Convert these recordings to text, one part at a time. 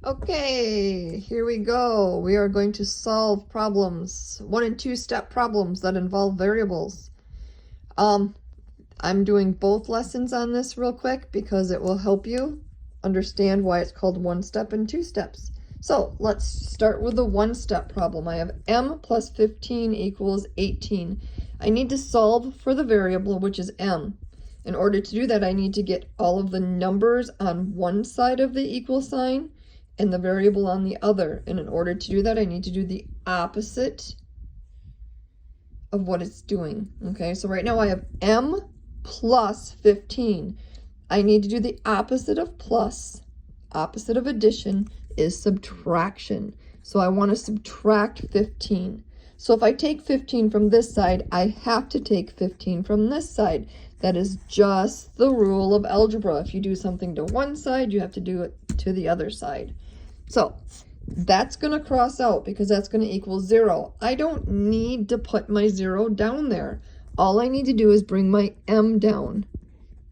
Okay, here we go. We are going to solve problems, 1 and 2 step problems that involve variables. I'm doing both lessons on this real quick because it will help you understand why it's called 1 step and 2 steps. So let's start with the 1 step problem. I have m plus 15 equals 18. I need to solve for the variable, which is m. In order to do that, I need to get all of the numbers on one side of the equal sign and the variable on the other. And in order to do that, I need to do the opposite of what it's doing. Okay, so right now I have m plus 15. I need to do the opposite of plus. Opposite of addition is subtraction. So I want to subtract 15. So if I take 15 from this side, I have to take 15 from this side. That is just the rule of algebra. If you do something to one side, you have to do it to the other side. So that's going to cross out because that's going to equal 0. I don't need to put my 0 down there. All I need to do is bring my m down.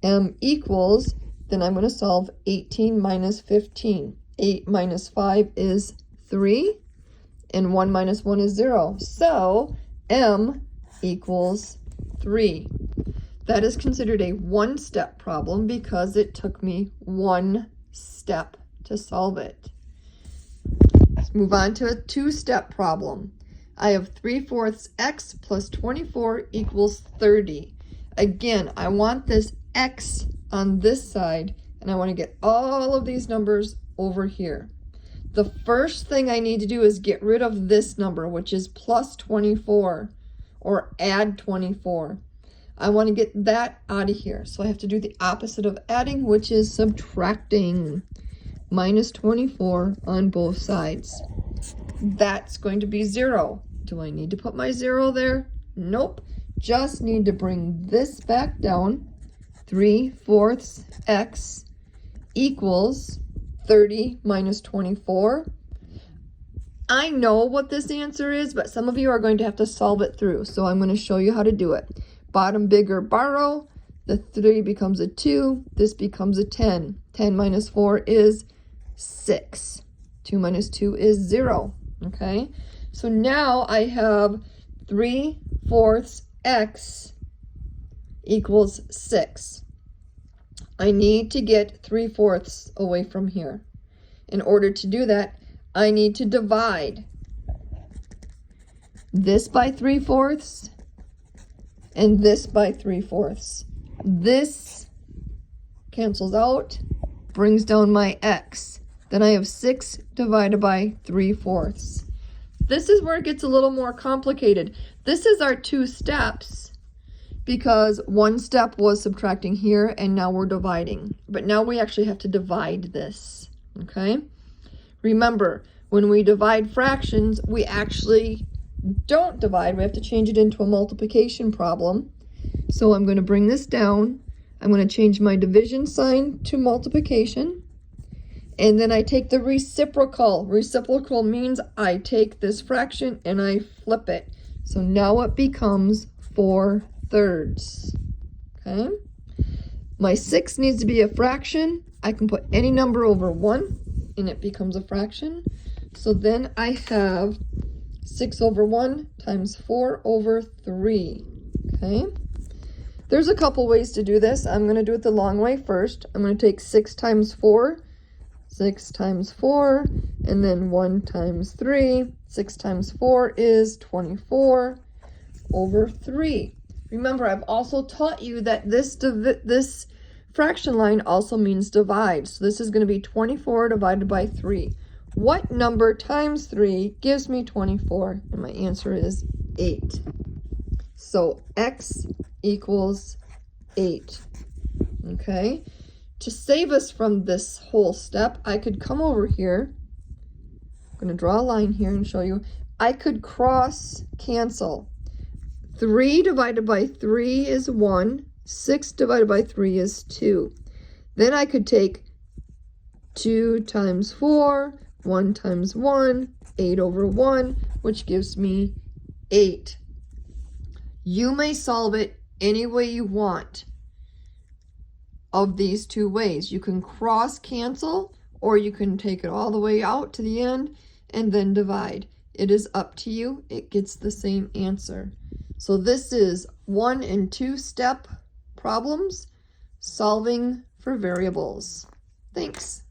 M equals, then I'm going to solve 18 minus 15. 8 minus 5 is 3, and 1 minus 1 is 0. So m equals 3. That is considered a one-step problem because it took me 1 step to solve it. Let's move on to a 2-step problem. I have 3/4 x plus 24 equals 30. Again, I want this x on this side, and I want to get all of these numbers over here. The first thing I need to do is get rid of this number, which is plus 24, or add 24. I want to get that out of here. So I have to do the opposite of adding, which is subtracting. Minus 24 on both sides. That's going to be 0. Do I need to put my 0 there? Nope. Just need to bring this back down. 3/4 x equals 30 minus 24. I know what this answer is, but some of you are going to have to solve it through. So I'm going to show you how to do it. Bottom bigger borrow. The 3 becomes a 2. This becomes a 10. 10 minus 4 is 6. 2 minus 2 is 0. Okay, so now I have 3/4 x equals 6. I need to get 3/4 away from here. In order to do that, I need to divide this by 3/4 and this by 3/4. This cancels out, brings down my x. Then I have 6 divided by 3/4. This is where it gets a little more complicated. This is our 2 steps because 1 step was subtracting here and now we're dividing. But now we actually have to divide this, okay? Remember, when we divide fractions, we actually don't divide. We have to change it into a multiplication problem. So I'm going to bring this down. I'm going to change my division sign to multiplication. And then I take the reciprocal. Reciprocal means I take this fraction and I flip it. So now it becomes 4/3. Okay? My 6 needs to be a fraction. I can put any number over 1 and it becomes a fraction. So then I have 6/1 times 4/3. Okay? There's a couple ways to do this. I'm going to do it the long way first. I'm going to take 6 times 4. 6 times 4, and then 1 times 3. 6 times 4 is 24/3. Remember, I've also taught you that this fraction line also means divide. So this is going to be 24 divided by 3. What number times 3 gives me 24? And my answer is 8. So x equals 8. Okay? To save us from this whole step, I could come over here. I'm going to draw a line here and show you. I could cross cancel. 3 divided by 3 is 1. 6 divided by 3 is 2. Then I could take 2 times 4, 1 times 1, 8/1, which gives me 8. You may solve it any way you want of these 2 ways. You can cross cancel or you can take it all the way out to the end and then divide. It is up to you. It gets the same answer. So this is 1 and 2 step problems solving for variables. Thanks.